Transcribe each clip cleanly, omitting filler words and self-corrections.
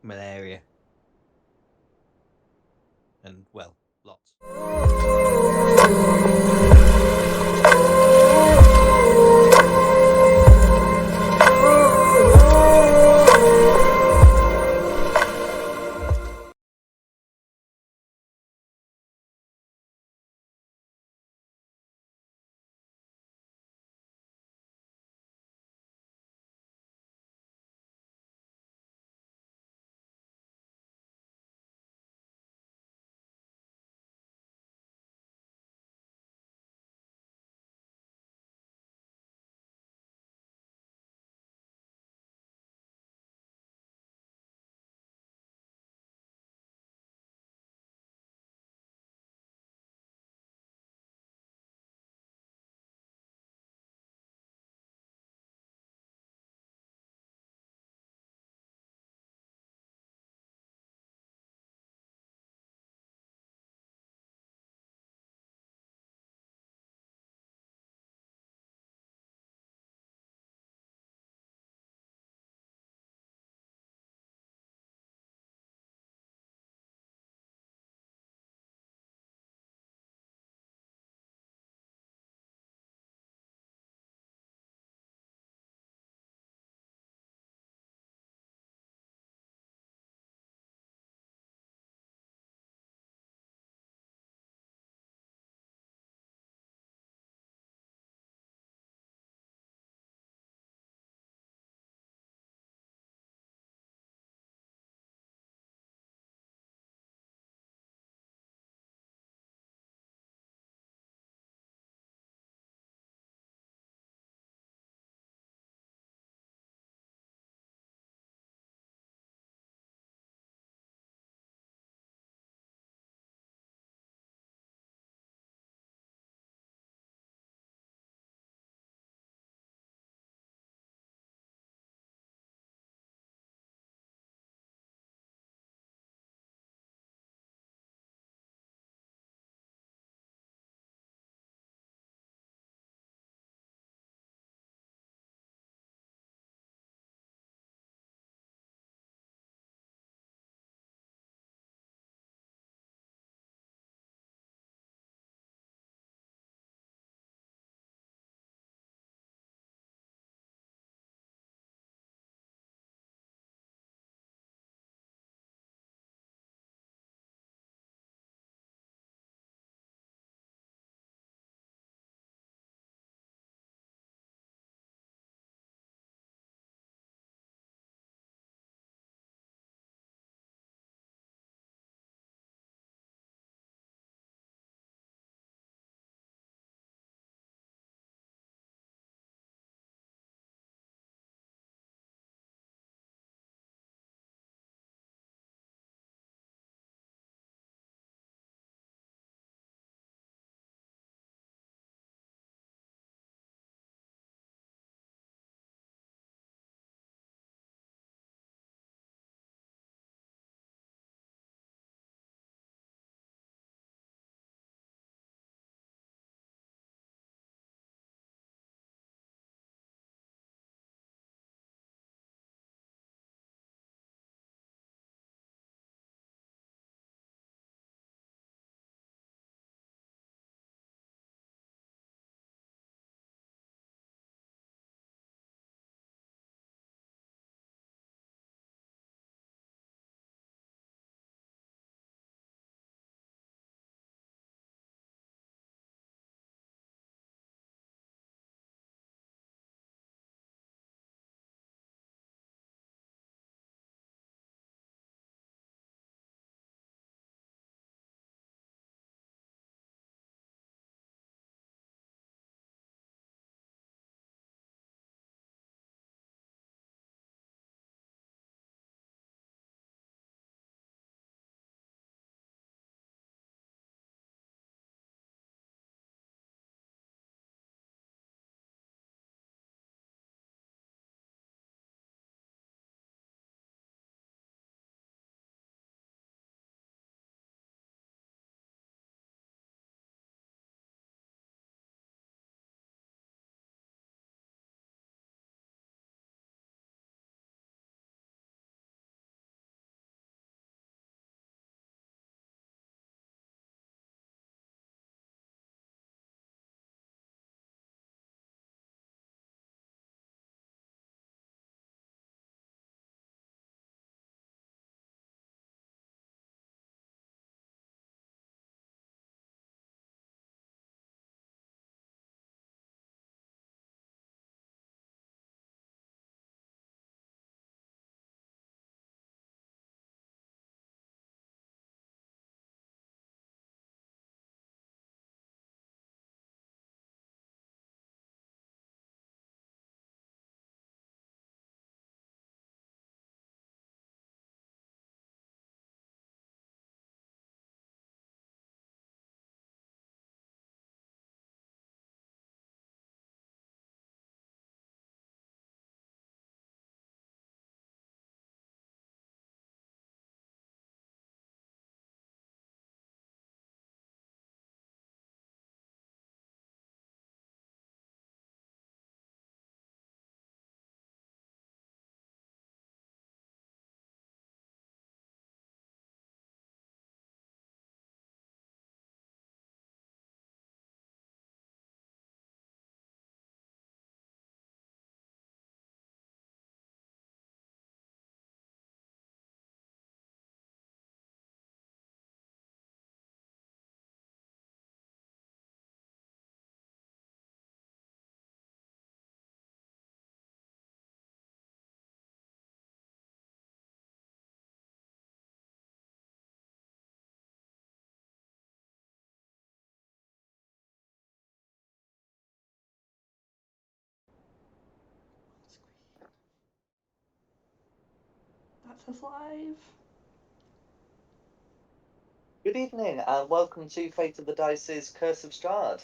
malaria, and well, lots. us live. Good evening, and welcome to Fate of the Dice's Curse of Strahd.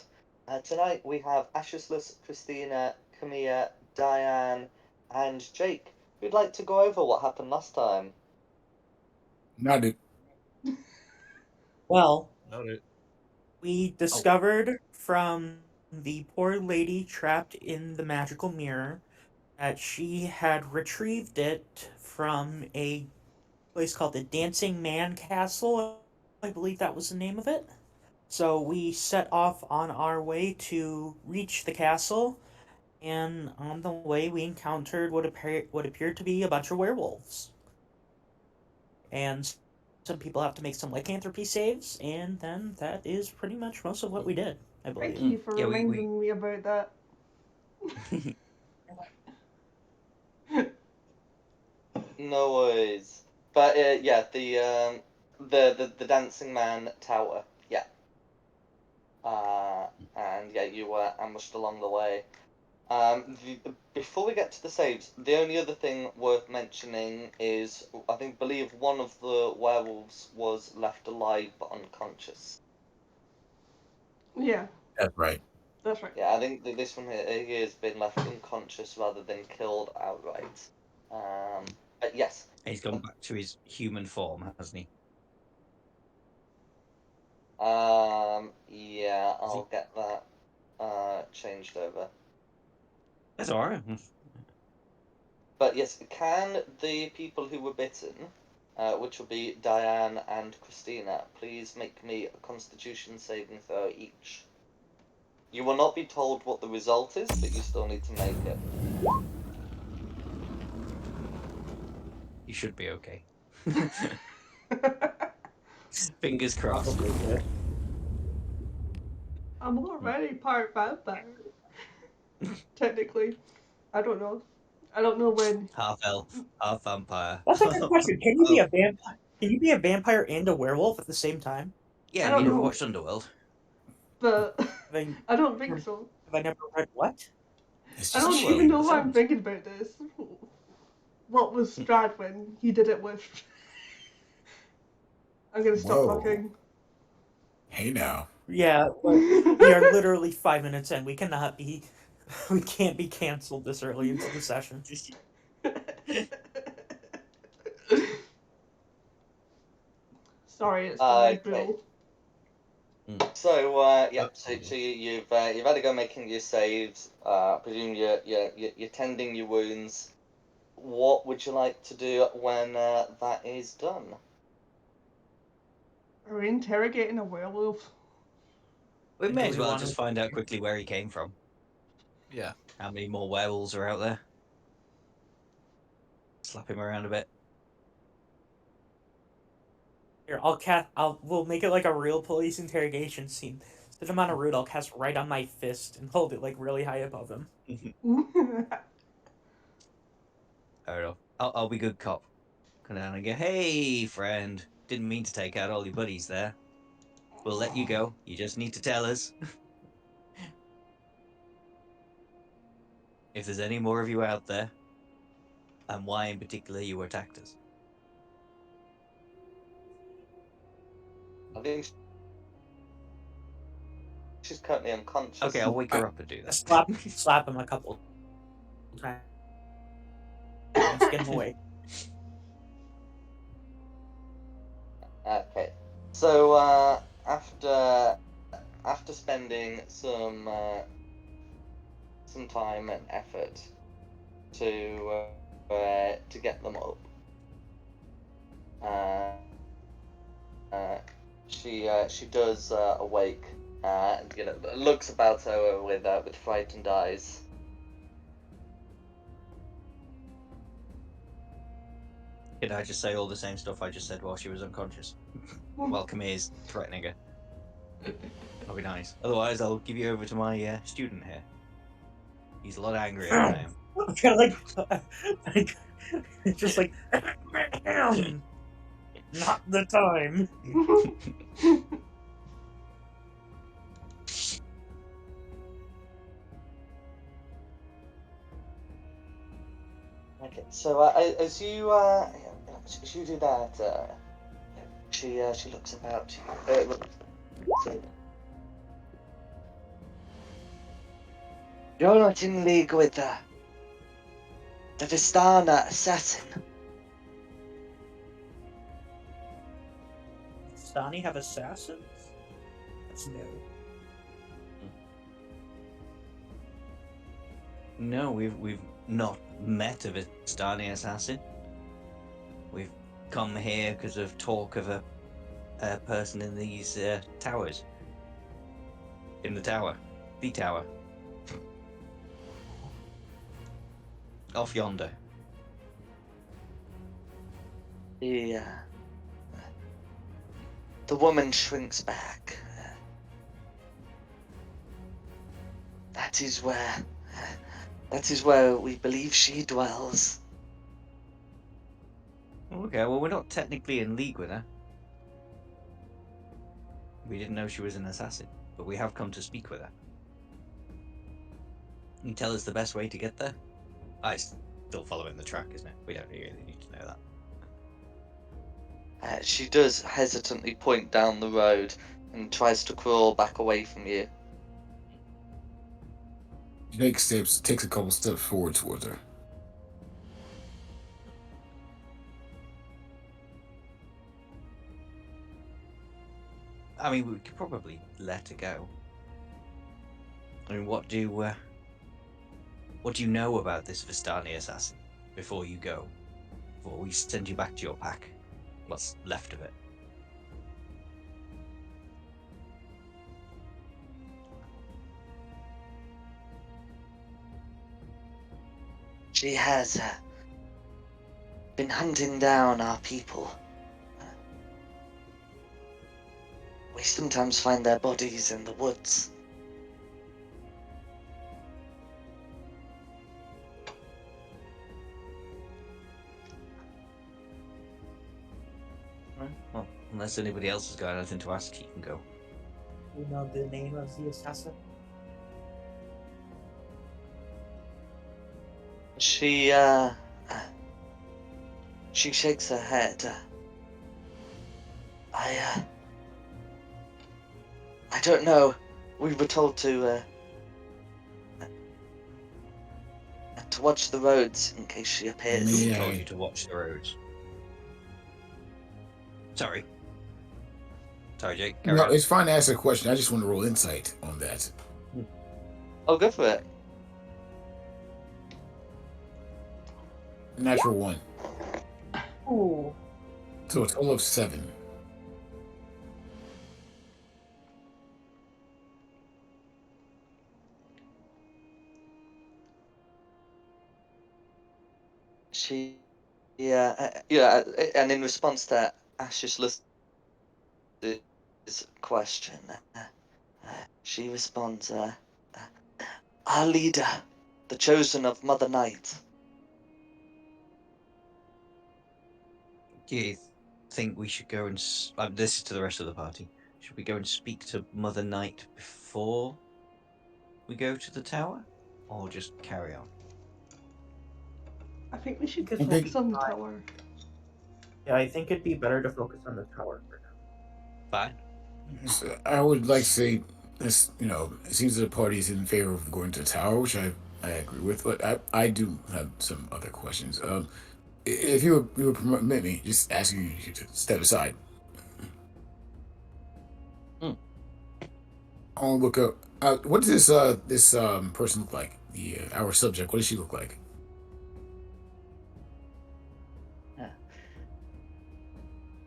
Tonight we have Ashisless, Christina, Camilla, Diane, and Jake, who'd like to go over what happened last time. Not it. Well, No, no. we discovered from the poor lady trapped in the magical mirror that she had retrieved it from a place called the Dancing Man Castle. I believe that was the name of it. So we set off on our way to reach the castle, and on the way we encountered what appeared to be a bunch of werewolves. And some people have to make some lycanthropy saves, and then that is pretty much most of what we did, I believe. Thank you for Yeah, we reminding me about that. No worries. But yeah, the Dancing Man Tower. Yeah. And yeah, you were ambushed along the way. Before we get to the saves, the only other thing worth mentioning is believe one of the werewolves was left alive but unconscious. Yeah, That's right. that's right. Yeah, I think that this one here has been left unconscious rather than killed outright. Um, but yes, he's gone back to his human form, hasn't he? yeah, Is I'll he? get that changed over. That's all right. But yes, can the people who were bitten, which will be Diane and Christina, please make me a Constitution saving throw each? You will not be told what the result is, but you still need to make it. You should be okay. Fingers crossed. Probably good. I'm already part vampire. Technically, I don't know. I don't know when. Half elf, half vampire. That's a good question. Can you be Oh, a vampire? Can you be a vampire and a werewolf at the same time? yeah. I Have you don't never know, watched Underworld? but Have I, I don't think have so. I never read what? It's I just don't Underworld, even cheating. know the why I'm films. thinking about this. What was Strahd when he did it with? I'm gonna stop Whoa. talking. Hey now. Yeah, but we are literally 5 minutes in. We cannot be, we can't be canceled this early into the session. Sorry, it's Strahd Okay. rule. So yeah, so Absolutely. you've had to go making your saves. Presume you're tending your wounds. What would you like to do when that is done? Are we interrogating a werewolf? We Do may as we well want just to? find out quickly where he came from. Yeah. How many more werewolves are out there? Slap him around a bit. Here, we'll make it like a real police interrogation scene. Instead of on a root, I'll cast right on my fist and hold it like really high above him. Fair enough. I'll be good cop. Come down and go, hey, friend. Didn't mean to take out all your buddies there. We'll let you go. You just need to tell us if there's any more of you out there and why in particular you attacked us. I think she's currently Okay, unconscious. I'll wake I, her up and do that. Slap him a couple times, get him away. Okay. So after spending some time and effort to get them up, uh, she does awake. Looks about her with frightened eyes. Did I just say all the same stuff I just said while she was unconscious? While Camille's threatening her. That'll be nice. Otherwise, I'll give you over to my student here. He's a lot angrier than I am. Kind of like, just like, not the time. Okay, so as you She do that. She looks about. You're not in league with the Vistana assassin. Stani have assassins? That's new. No, we've not met a Vistani assassin. We've come here because of talk of a person in these towers. In the tower. The tower. Off yonder. The woman shrinks back. That is where we believe she dwells. Okay, well, we're not technically in league with her. We didn't know she was an assassin, but we have come to speak with her. Can you tell us the best way to get there? It's still following the track, isn't it? We don't really need to know that. She does hesitantly point down the road and tries to crawl back away from you. He takes a couple steps forward towards her. I mean, we could probably let her go. I mean, what do you know about this Vistani assassin before you go? Before we send you back to your pack? What's left of it? She has been hunting down our people. We sometimes find their bodies in the woods. Well, unless anybody else has got anything to ask, you can go. You know the name of the assassin? She shakes her head. I don't know. We were told to watch the roads in case she appears. Who Yeah. told you to watch the roads? Sorry. Sorry, Jake. Carry No, on. it's fine to ask a question. I just want to roll insight on that. Oh, go for it. Natural 1. Ooh. So a total of 7. She, and in response to Ash's question, she responds, our leader, the chosen of Mother Night. Do you think we should go and... this is to the rest of the party. Should we go and speak to Mother Night before we go to the tower? Or just carry on? I think we should Because focus on the tower. Yeah, I think it'd be better to focus on the tower for now. Fine. So I would like to say this, it seems that the party is in favor of going to the tower, which I agree with, but I do have some other questions. If you would permit me, just asking you to step aside. Hmm. I want to look up. What does this person look like? Our subject. What does she look like?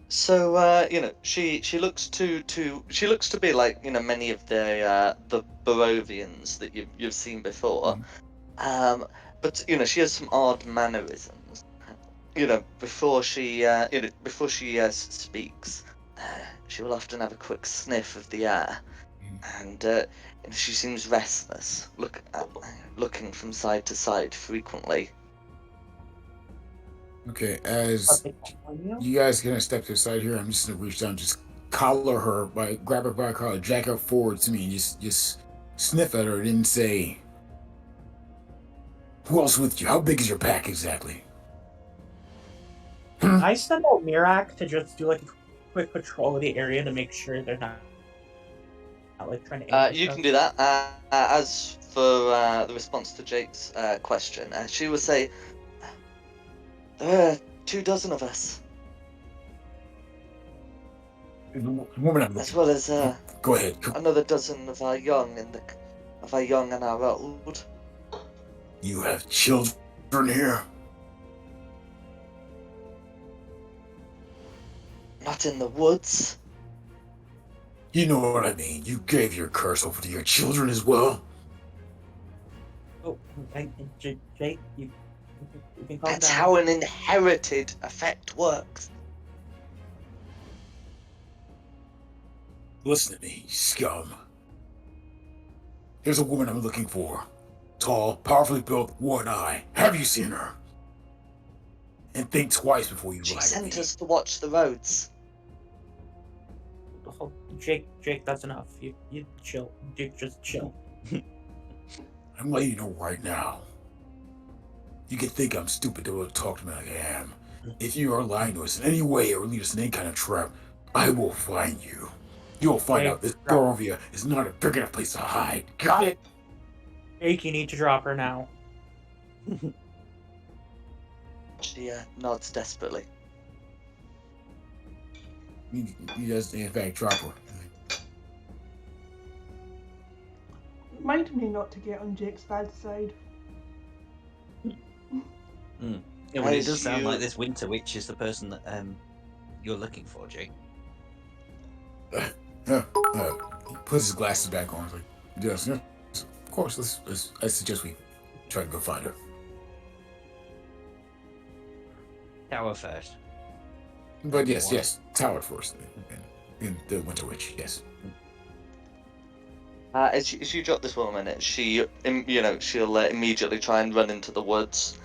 So she looks to be like many of the Barovians that you've seen before, but she has some odd mannerisms. Before she speaks, she will often have a quick sniff of the air, and she seems restless, looking from side to side frequently. Okay, as you guys gonna step to the side here, I'm just gonna reach down, just collar her, grab her by the collar, jack her forward to me, and just sniff at her, and say, "Who else with you? How big is your pack exactly?" I send out Mirak to just do like a quick patrol of the area to make sure they're not like trying to ambush You us? can do that. As for the response to Jake's question, she will say, "There are 24 of us, The woman I'm as looking. well as Go ahead. another dozen of our young and our old." You have children here. Not in the woods. You know what I mean. You gave your curse over to your children as well. Oh, Jake, you can calm That's down. how an inherited effect works. Listen to me, scum. There's a woman I'm looking for. Tall, powerfully built, one eye. Have you seen her? And think twice before you She lie to sent me. us to watch the roads. Oh, Jake, that's enough. You chill. Jake, just chill. I'm letting you know right now. You can think I'm stupid to talk to me like I am. If you are lying to us in any way or lead us in any kind of trap, I will find you. You'll find Jake, out this drop- Barovia is not a big enough place to hide. Got it? Jake, you need to drop her now. She nods desperately. He does, in fact, drop her. Remind me not to get on Jake's bad side. Yeah, well, it As does sound you- like this Winter Witch is the person that you're looking for, Jake. He puts his glasses back on. He's like, yes, of course. I suggest we try to go find her. Tower first. But yes, Tower first, and the Winter Witch. Yes. As you drop this woman, she'll immediately try and run into the woods,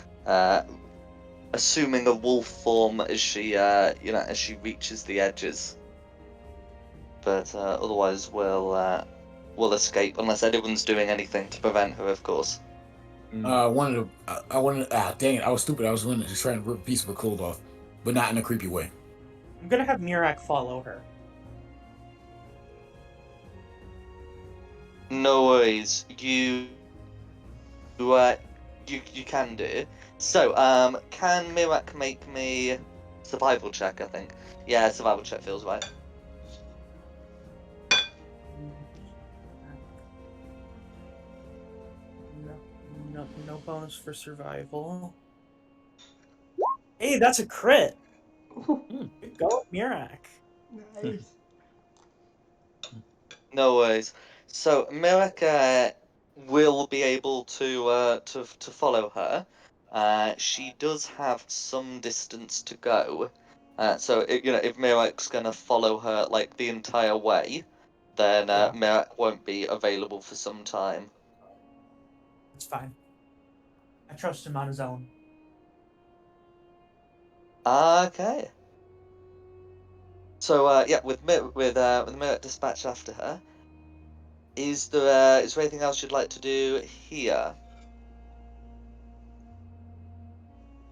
assuming a wolf form as she reaches the edges. But otherwise, will escape unless anyone's doing anything to prevent her, of course. I wanted. Dang it! I was stupid. I was wanting to try and rip a piece of her clothes off, but not in a creepy way. I'm gonna have Mirak follow her. No worries. You can do. So, can Mirak make me survival check? I think. Yeah, survival check feels right. No bonus for survival. Hey, that's a crit. Good go, Mirak. Nice. No worries. So Mirak will be able to follow her. She does have some distance to go. So if Mirak's gonna follow her like the entire way, then Yeah. Mirak won't be available for some time. It's fine. I trust him on his own. Okay. So yeah, with Mirak dispatched after her, is there anything else you'd like to do here?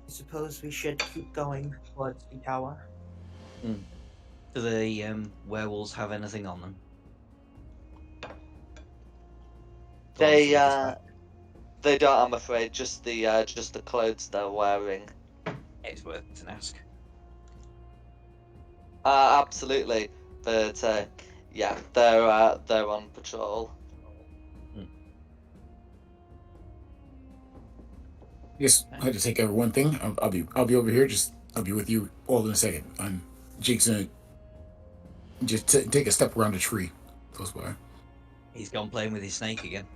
I suppose we should keep going towards the tower. Do the werewolves have anything on them? The ones They that we dispatched? They don't, I'm afraid. Just the clothes they're wearing. It's worth an ask. Absolutely. But yeah, they're on patrol. Yes, I had to take care of one thing. I'll be over here. I'll be with you all in a second. Jake's gonna just take a step around the tree close by. He's gone playing with his snake again.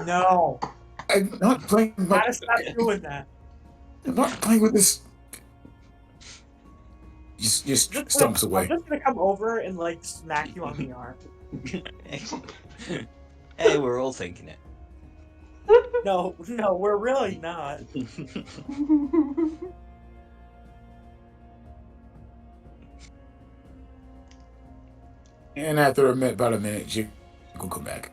No, I'm not playing. gotta stop doing that. I'm not playing with this. Just stumps away. I'm just gonna come over and like smack you on the arm. Hey, we're all thinking it. No, we're really not. And after about a minute, Jake will come back.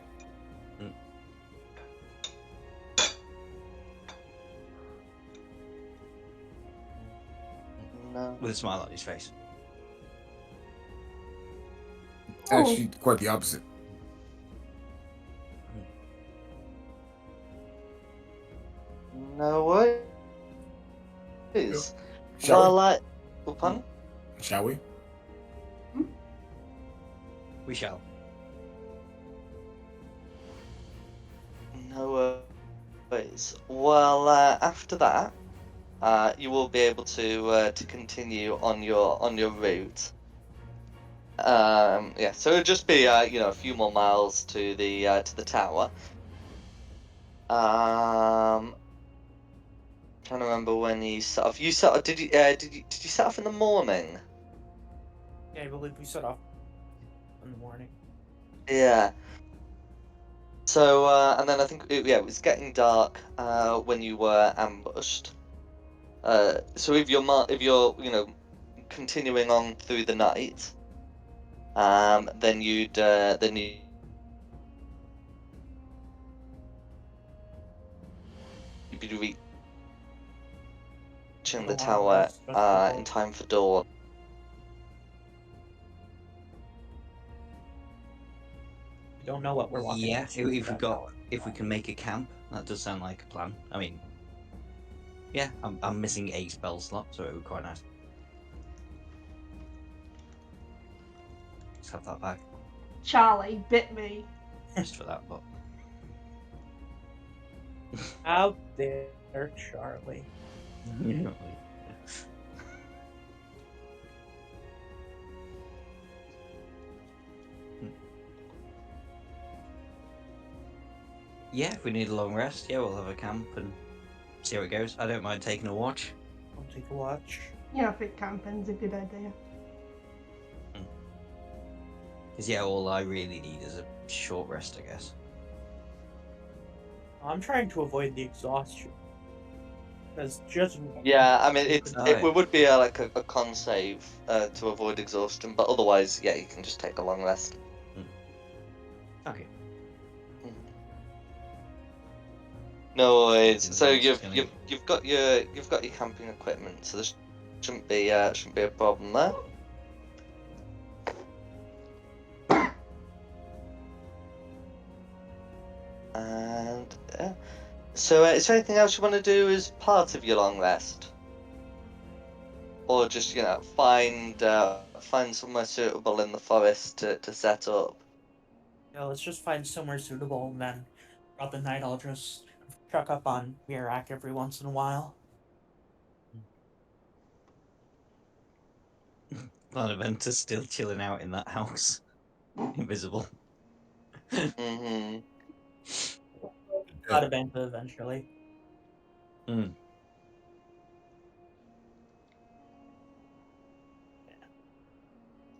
No. with a smile on his face. Oh. Actually, quite the opposite. No worries. Shall Well, pardon? we? Shall we? We shall. No worries. Well, after that, you will be able to continue on your route. Yeah, so it'll just be a few more miles to the tower. Trying to remember when you set off. You set off, did you set off in the morning? Yeah, I believe we set off in the morning. Yeah. So and then I think it was getting dark when you were ambushed. So if you're continuing on through the night, then you'd be reaching the Long tower rest, just before. in time for dawn. We don't know what we're walking Yeah, into. if we that got tower. if we can make a camp, that does sound like a plan. I mean, yeah, I'm missing a spell slot, so it would be quite nice. Just have that back Charlie bit me. just for that, but Out there, Charlie. Yeah, if we need a long rest, yeah, we'll have a camp and see how it goes. I don't mind taking a watch. I'll take a watch. Yeah, I think camping's a good idea. Because yeah, all I really need is a short rest, I guess. I'm trying to avoid the exhaustion. Because just Yeah, I mean it Alright. would be like a con save to avoid exhaustion, but otherwise, yeah, you can just take a long rest. Okay. No worries. So Just gonna- you've got your camping equipment, so there shouldn't be a problem there. And so is there anything else you want to do as part of your long rest, or just find somewhere suitable in the forest to set up? yeah, let's just find somewhere suitable, and then throughout the night I'll just check up on Mirak every once in a while. Plan event is still chilling out in that house, invisible. Mm-hmm. Got a band eventually.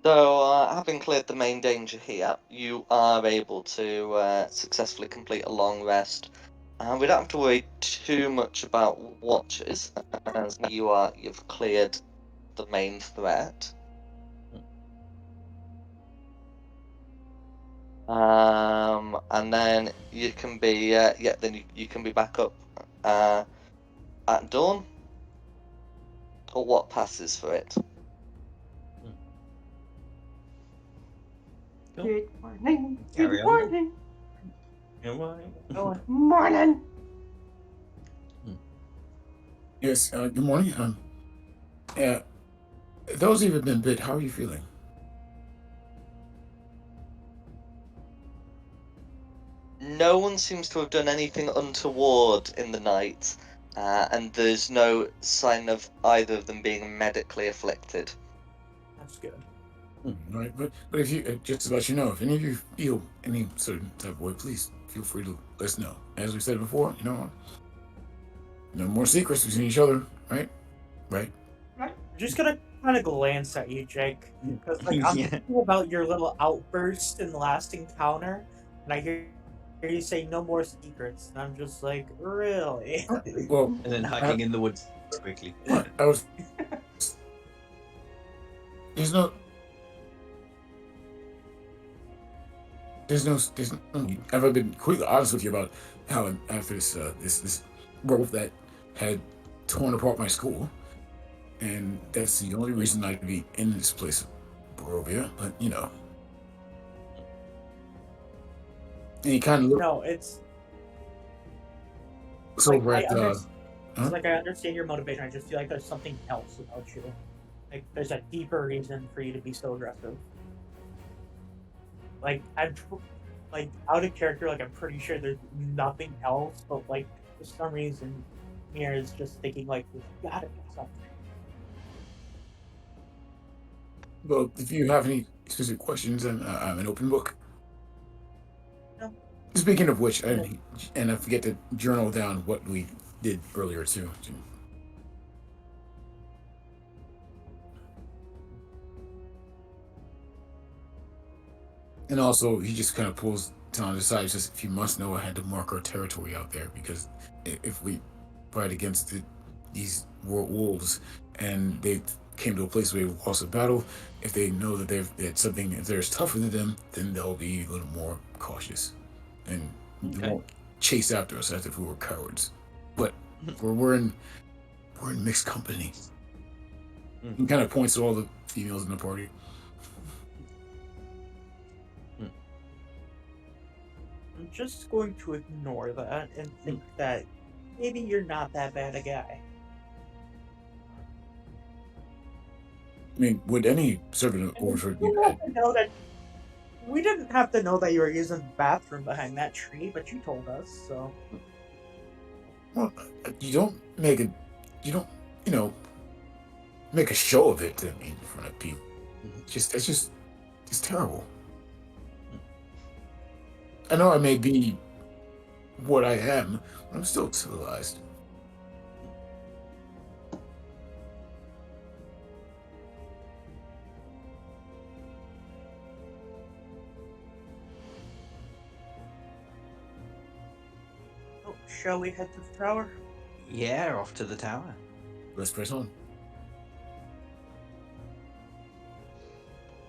So, having cleared the main danger here, you are able to successfully complete a long rest. We don't have to worry too much about watches, as you've cleared the main threat. And then you can be then you can be back up at dawn, or what passes for it. Cool. Good morning. Carry Good on. morning. Oh, Morning. Yes. Good morning. Yeah. Those who've been bit, how are you feeling? No one seems to have done anything untoward in the night, and there's no sign of either of them being medically afflicted. that's good. Right, but if you just to let you know, if any of you feel any certain type of way, please feel free to let us know. As we said before, no more secrets between each other, right? Right. I'm just gonna kind of glance at you, Jake, because I'm Yeah. thinking about your little outburst in the last encounter, and I hear you say no more secrets, and I'm just like, really? Well, And then hiding in the woods quickly. I was. There's no. There's no. I've been completely honest with you about how after this wolf that had torn apart my school, and that's the only reason I'd be in this place, Barovia. But and he kind of looked No, it's so like right. it's like I understand your motivation. I just feel like there's something else about you. Like there's a deeper reason for you to be so aggressive. Like like out of character. Like I'm pretty sure there's nothing else, but like for some reason, Mir is just thinking like there's gotta be something. Well, if you have any specific questions, then I'm an open book. No. Speaking of which, and I forget to journal down what we did earlier too. And also, he just kind of pulls Talon aside. He says, "If you must know, I had to mark our territory out there because if we fight against these wolves and they came to a place where we lost a battle, if they know that that something, if there's tougher than them, then they'll be a little more cautious and they won't chase after us as if we were cowards. But we're in mixed company." He kind of points to all the females in the party. I'm just going to ignore that and think that maybe you're not that bad a guy. I mean, would any servant overford be bad? We didn't have to know that you were using the bathroom behind that tree, but you told us, so. Well, you don't make a, you don't, make a show of it in front of people. That's just terrible. I know I may be what I am, but I'm still civilized. Oh, shall we head to the tower? Yeah, off to the tower. Let's press on.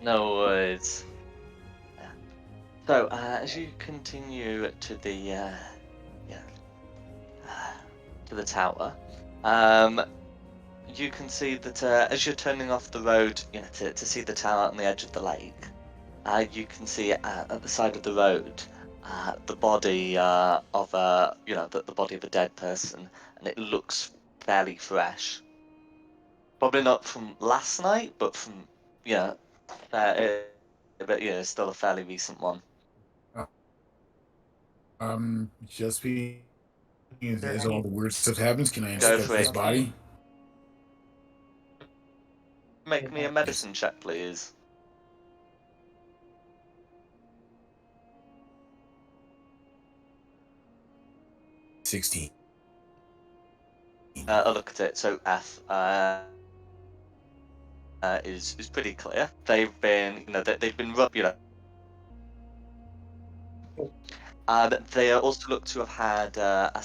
No worries. So, as you continue to the tower, you can see that as you're turning off the road, to see the tower on the edge of the lake, you can see at the side of the road the body of the body of a dead person, and it looks fairly fresh. Probably not from last night, but from still a fairly recent one. Just being there as any- all the weird stuff happens, can I Go inspect for this it. body? Make me a medicine check, please. $16. A look at it. So F is pretty clear. They've been, they've been and they also look to have had a